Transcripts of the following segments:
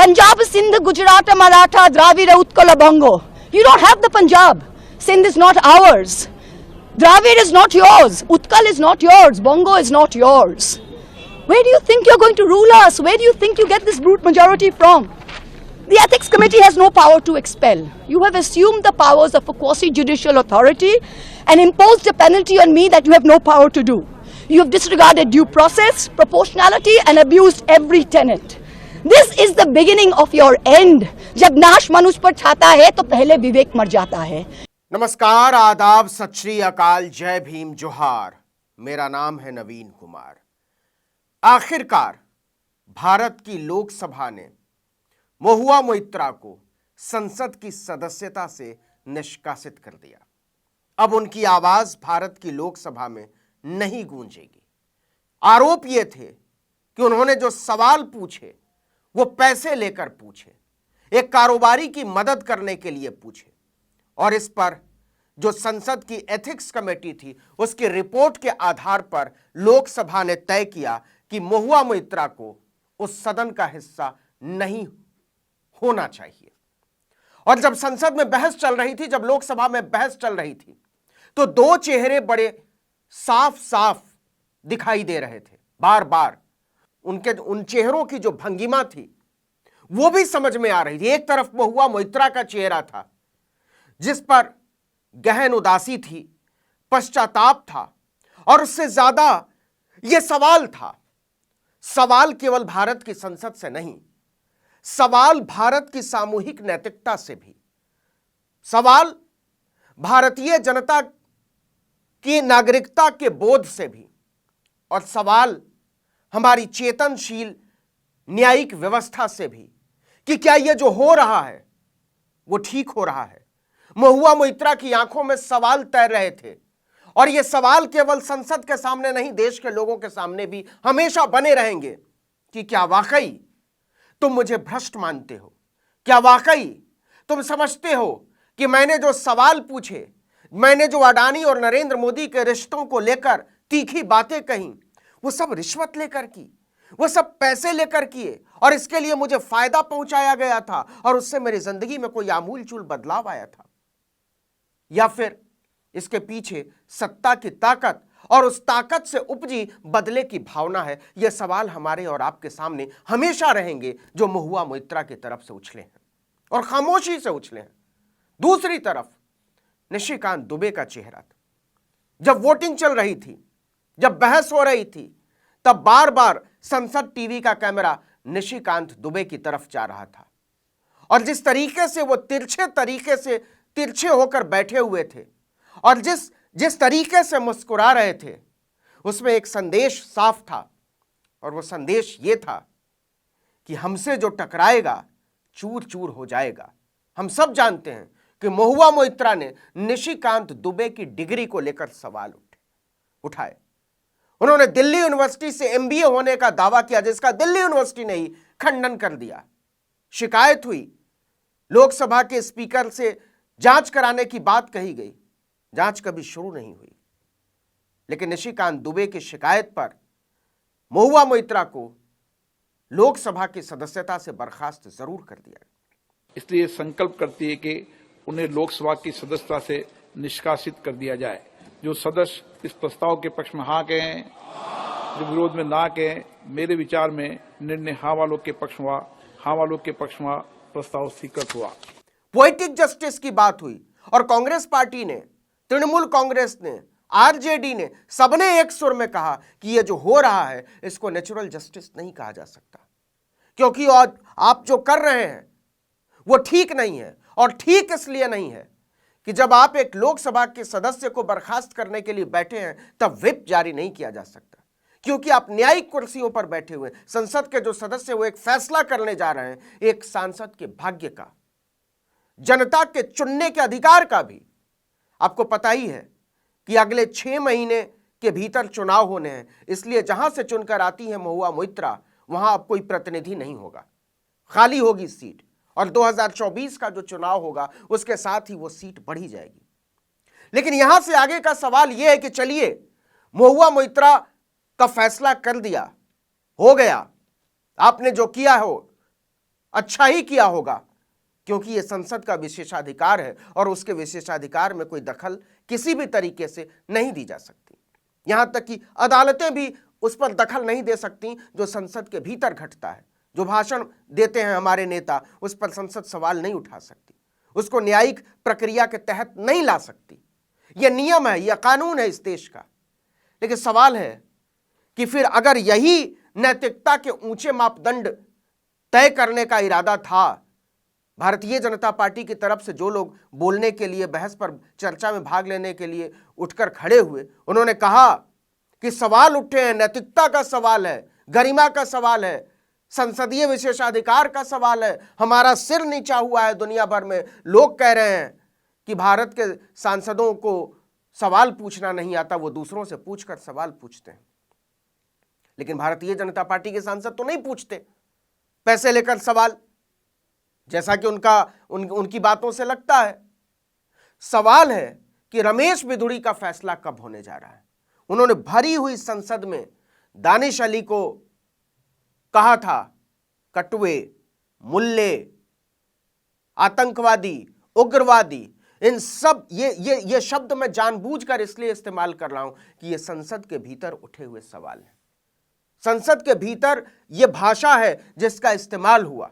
Punjab, Sindh, Gujarat, Maratha, Dravida, Utkala, Bongo. You don't have the Punjab. Sindh is not ours. Dravid is not yours. Utkal is not yours. Bongo is not yours. Where do you think you're going to rule us? Where do you think you get this brute majority from? The Ethics Committee has no power to expel. You have assumed the powers of a quasi-judicial authority and imposed a penalty on me that you have no power to do. You have disregarded due process, proportionality and abused every tenet. This is the beginning of your end. जब नाश मनुष्य पर छाता है तो पहले विवेक मर जाता है. नमस्कार, आदाब, सत श्री अकाल, जय भीम, जोहार. मेरा नाम है नवीन कुमार. आखिरकार भारत की लोकसभा ने महुआ मोइत्रा को संसद की सदस्यता से निष्कासित कर दिया. अब उनकी आवाज भारत की लोकसभा में नहीं गूंजेगी. आरोप ये थे कि उन्होंने जो सवाल पूछे वो पैसे लेकर पूछे, एक कारोबारी की मदद करने के लिए पूछे, और इस पर जो संसद की एथिक्स कमेटी थी उसकी रिपोर्ट के आधार पर लोकसभा ने तय किया कि महुआ मोइत्रा को उस सदन का हिस्सा नहीं होना चाहिए. और जब संसद में बहस चल रही थी, जब लोकसभा में बहस चल रही थी, तो दो चेहरे बड़े साफ साफ दिखाई दे रहे थे. बार बार उन चेहरों की जो भंगिमा थी वो भी समझ में आ रही थी. एक तरफ महुआ मोइत्रा का चेहरा था जिस पर गहन उदासी थी, पश्चाताप था, और उससे ज्यादा यह सवाल था. सवाल केवल भारत की संसद से नहीं, सवाल भारत की सामूहिक नैतिकता से भी, सवाल भारतीय जनता की नागरिकता के बोध से भी, और सवाल हमारी चेतनशील न्यायिक व्यवस्था से भी कि क्या यह जो हो रहा है वो ठीक हो रहा है. महुआ मोइत्रा की आंखों में सवाल तैर रहे थे, और ये सवाल केवल संसद के सामने नहीं, देश के लोगों के सामने भी हमेशा बने रहेंगे कि क्या वाकई तुम मुझे भ्रष्ट मानते हो? क्या वाकई तुम समझते हो कि मैंने जो सवाल पूछे, मैंने जो अडानी और नरेंद्र मोदी के रिश्तों को लेकर तीखी बातें कही, वो सब रिश्वत लेकर की, वो सब पैसे लेकर किए, और इसके लिए मुझे फायदा पहुंचाया गया था और उससे मेरी जिंदगी में कोई आमूल चूल बदलाव आया था? या फिर इसके पीछे सत्ता की ताकत और उस ताकत से उपजी बदले की भावना है? यह सवाल हमारे और आपके सामने हमेशा रहेंगे जो महुआ मोइत्रा की तरफ से उछले हैं और खामोशी से उछले हैं. दूसरी तरफ निशिकांत दुबे का चेहरा था. जब वोटिंग चल रही थी, जब बहस हो रही थी, तब बार बार संसद टीवी का कैमरा निशिकांत दुबे की तरफ जा रहा था, और जिस तरीके से वो तिरछे होकर बैठे हुए थे और जिस तरीके से मुस्कुरा रहे थे, उसमें एक संदेश साफ था, और वो संदेश ये था कि हमसे जो टकराएगा चूर चूर हो जाएगा. हम सब जानते हैं कि महुआ मोइत्रा ने निशिकांत दुबे की डिग्री को लेकर सवाल उठाए. उन्होंने दिल्ली यूनिवर्सिटी से एमबीए होने का दावा किया, जिसका दिल्ली यूनिवर्सिटी ने ही खंडन कर दिया. शिकायत हुई, लोकसभा के स्पीकर से जांच कराने की बात कही गई. जांच कभी शुरू नहीं हुई, लेकिन निशिकांत दुबे की शिकायत पर महुआ मोइत्रा को लोकसभा की सदस्यता से बर्खास्त जरूर कर दिया. इसलिए संकल्प करती है कि उन्हें लोकसभा की सदस्यता से निष्कासित कर दिया जाए. जो सदस्य इस प्रस्ताव के पक्ष में हाँ कहें, जो विरोध में ना कहें, मेरे विचार में निर्णय हाँ वालों के पक्ष हुआ. हाँ वालों के पक्ष हुआ, प्रस्ताव स्वीकृत हुआ. पोएटिक जस्टिस की बात हुई, और कांग्रेस पार्टी ने, तृणमूल कांग्रेस ने, आरजेडी ने, सबने एक सुर में कहा कि यह जो हो रहा है इसको नेचुरल जस्टिस नहीं कहा जा सकता, क्योंकि आप जो कर रहे हैं वो ठीक नहीं है. और ठीक इसलिए नहीं है कि जब आप एक लोकसभा के सदस्य को बर्खास्त करने के लिए बैठे हैं तब व्हिप जारी नहीं किया जा सकता, क्योंकि आप न्यायिक कुर्सियों पर बैठे हुए. संसद के जो सदस्य वो एक फैसला करने जा रहे हैं, एक सांसद के भाग्य का, जनता के चुनने के अधिकार का भी. आपको पता ही है कि अगले 6 महीने के भीतर चुनाव होने हैं, इसलिए जहां से चुनकर आती है महुआ मोइत्रा, वहां अब कोई प्रतिनिधि नहीं होगा, खाली होगी सीट, और 2024 का जो चुनाव होगा उसके साथ ही वो सीट बढ़ी जाएगी. लेकिन यहां से आगे का सवाल यह है कि चलिए, महुआ मोइत्रा का फैसला कर दिया, हो गया, आपने जो किया हो अच्छा ही किया होगा, क्योंकि ये संसद का विशेषाधिकार है और उसके विशेषाधिकार में कोई दखल किसी भी तरीके से नहीं दी जा सकती। यहां तक कि अदालतें भी उस पर दखल नहीं दे सकती जो संसद के भीतर घटता है। जो भाषण देते हैं हमारे नेता, उस पर संसद सवाल नहीं उठा सकती, उसको न्यायिक प्रक्रिया के तहत नहीं ला सकती। यह नियम है, यह कानून है इस देश का। लेकिन सवाल है कि फिर अगर यही नैतिकता के ऊंचे मापदंड तय करने का इरादा था, भारतीय जनता पार्टी की तरफ से जो लोग बोलने के लिए, बहस पर, चर्चा में भाग लेने के लिए उठकर खड़े हुए, उन्होंने कहा कि सवाल उठे हैं, नैतिकता का सवाल है, गरिमा का सवाल है, संसदीय विशेषाधिकार का सवाल है, हमारा सिर नीचा हुआ है दुनिया भर में। लोग कह रहे हैं कि भारत के सांसदों को सवाल पूछना नहीं आता, वो दूसरों से पूछकर सवाल पूछते हैं। लेकिन भारतीय जनता पार्टी के सांसद तो नहीं पूछते पैसे लेकर सवाल, जैसा कि उनकी बातों से लगता है। सवाल है कि रमेश बिधूड़ी का फैसला कब होने जा रहा है। उन्होंने भरी हुई संसद में दानिश अली को कहा था कटवे, मुल्ले, आतंकवादी, उग्रवादी, इन सब ये शब्द मैं जानबूझकर इसलिए इस्तेमाल कर रहा हूं कि ये संसद के भीतर उठे हुए सवाल हैं। संसद के भीतर यह भाषा है जिसका इस्तेमाल हुआ।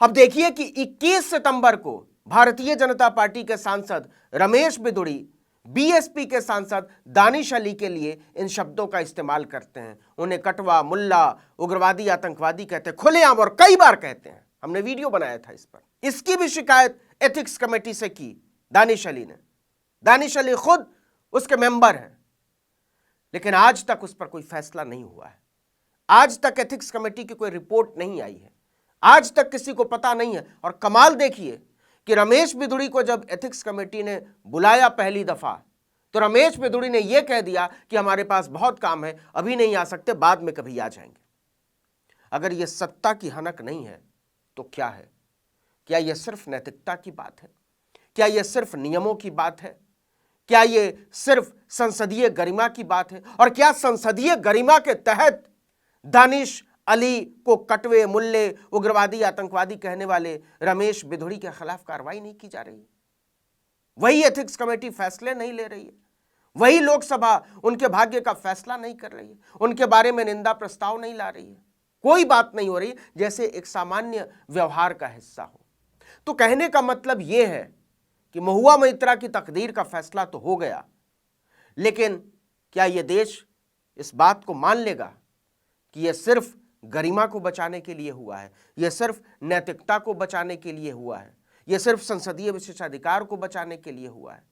अब देखिए कि 21 सितंबर को भारतीय जनता पार्टी के सांसद रमेश बिधूड़ी बीएसपी के सांसद दानिश अली के लिए इन शब्दों का इस्तेमाल करते हैं। उन्हें कटवा, मुल्ला, उग्रवादी, आतंकवादी कहते हैं, खुलेआम और कई बार कहते हैं। हमने वीडियो बनाया था इस पर। इसकी भी शिकायत एथिक्स कमेटी से की दानिश अली ने। दानिश अली खुद उसके मेंबर हैं, लेकिन आज तक उस पर कोई फैसला नहीं हुआ है। आज तक एथिक्स कमेटी की कोई रिपोर्ट नहीं आई है, आज तक किसी को पता नहीं है। और कमाल देखिए कि रमेश बिधूड़ी को जब एथिक्स कमेटी ने बुलाया पहली दफा, तो रमेश बिधूड़ी ने यह कह दिया कि हमारे पास बहुत काम है, अभी नहीं आ सकते, बाद में कभी आ जाएंगे। अगर यह सत्ता की हनक नहीं है तो क्या है? क्या यह सिर्फ नैतिकता की बात है? क्या यह सिर्फ नियमों की बात है? क्या यह सिर्फ संसदीय गरिमा की बात है? और क्या संसदीय गरिमा के तहत दानिश अली को कटवे, मुल्ले, उग्रवादी, आतंकवादी कहने वाले रमेश बिधूड़ी के खिलाफ कार्रवाई नहीं की जा रही है? वही एथिक्स कमेटी फैसले नहीं ले रही है, वही लोकसभा उनके भाग्य का फैसला नहीं कर रही है, उनके बारे में निंदा प्रस्ताव नहीं ला रही है, कोई बात नहीं हो रही जैसे एक सामान्य व्यवहार का हिस्सा हो। तो कहने का मतलब यह है कि महुआ मोइत्रा की तकदीर का फैसला तो हो गया, लेकिन क्या यह देश इस बात को मान लेगा कि यह सिर्फ गरिमा को बचाने के लिए हुआ है, यह सिर्फ नैतिकता को बचाने के लिए हुआ है, यह सिर्फ संसदीय विशेषाधिकार को बचाने के लिए हुआ है?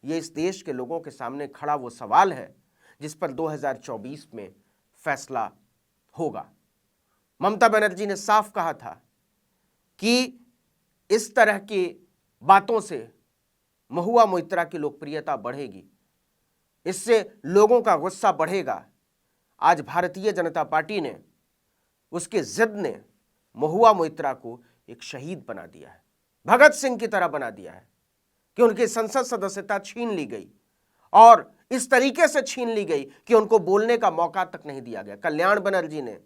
यह इस देश के लोगों के सामने खड़ा वो सवाल है जिस पर 2024 में फैसला होगा। ममता बनर्जी ने साफ कहा था कि इस तरह की बातों से महुआ मोइत्रा की लोकप्रियता बढ़ेगी, इससे लोगों का गुस्सा बढ़ेगा। आज भारतीय जनता पार्टी ने, उसके जिद ने महुआ मोइत्रा को एक शहीद बना दिया है, भगत सिंह की तरह बना दिया है कि उनकी संसद सदस्यता छीन ली गई, और इस तरीके से छीन ली गई कि उनको बोलने का मौका तक नहीं दिया गया। कल्याण बनर्जी ने,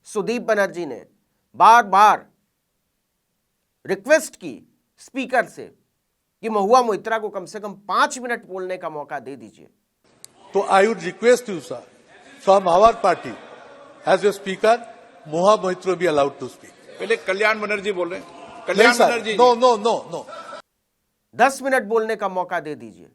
सुदीप बनर्जी ने बार बार रिक्वेस्ट की स्पीकर से कि महुआ मोइत्रा को कम से कम 5 मिनट बोलने का मौका दे दीजिए। तो I would request you sir, from our party as a speaker, Mahua Moitra be allowed to speak. पहले कल्याण बनर्जी बोल रहे हैं। Kalyan Banerjee, no no no no 10 minute बोलने का मौका दे दीजिए,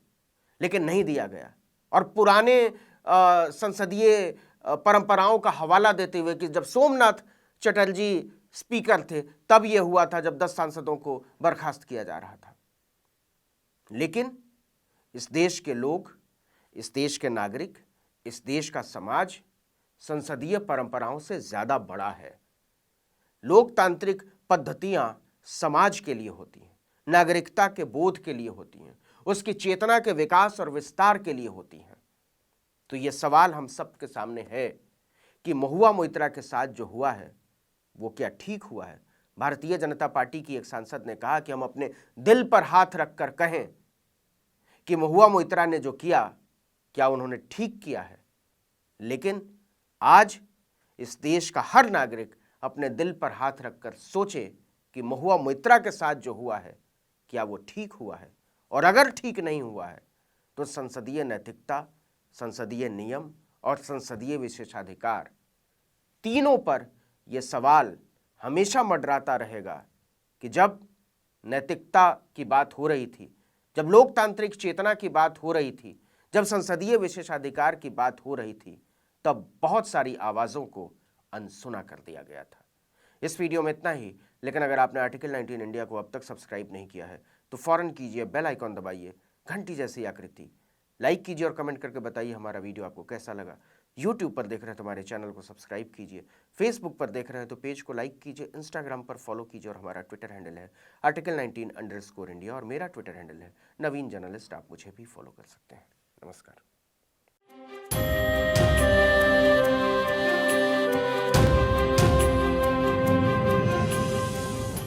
लेकिन नहीं दिया गया। और पुराने संसदीय परंपराओं का हवाला देते हुए कि जब सोमनाथ चटर्जी स्पीकर थे तब यह हुआ था, जब 10 सांसदों को बर्खास्त किया जा रहा था। लेकिन इस देश के लोग, इस देश के नागरिक, इस देश का समाज संसदीय परंपराओं से ज्यादा बड़ा है। लोकतांत्रिक पद्धतियां समाज के लिए होती हैं, नागरिकता के बोध के लिए होती हैं, उसकी चेतना के विकास और विस्तार के लिए होती हैं। तो यह सवाल हम सबके सामने है कि महुआ मोइत्रा के साथ जो हुआ है वो क्या ठीक हुआ है? भारतीय जनता पार्टी की एक सांसद ने कहा कि हम अपने दिल पर हाथ रखकर कहें कि महुआ मोइत्रा ने जो किया, क्या उन्होंने ठीक किया है? लेकिन आज इस देश का हर नागरिक अपने दिल पर हाथ रखकर सोचे कि महुआ मोइत्रा के साथ जो हुआ है क्या वो ठीक हुआ है, और अगर ठीक नहीं हुआ है तो संसदीय नैतिकता, संसदीय नियम और संसदीय विशेषाधिकार तीनों पर यह सवाल हमेशा मंडराता रहेगा कि जब नैतिकता की बात हो रही थी, जब लोकतांत्रिक चेतना की बात हो रही थी, जब संसदीय विशेषाधिकार की बात हो रही थी, तब बहुत सारी आवाज़ों को अनसुना कर दिया गया था। इस वीडियो में इतना ही, लेकिन अगर आपने आर्टिकल 19 इंडिया को अब तक सब्सक्राइब नहीं किया है तो फौरन कीजिए, बेल आइकॉन दबाइए, घंटी जैसी आकृति, लाइक कीजिए और कमेंट करके बताइए हमारा वीडियो आपको कैसा लगा। यूट्यूब पर देख रहे हैं तो हमारे चैनल को सब्सक्राइब कीजिए, फेसबुक पर देख रहे हैं तो पेज को लाइक कीजिए, इंस्टाग्राम पर फॉलो कीजिए और हमारा ट्विटर हैंडल है आर्टिकल 19_इंडिया और मेरा ट्विटर हैंडल है नवीन जर्नलिस्ट। आप मुझे भी फॉलो कर सकते हैं। नमस्कार।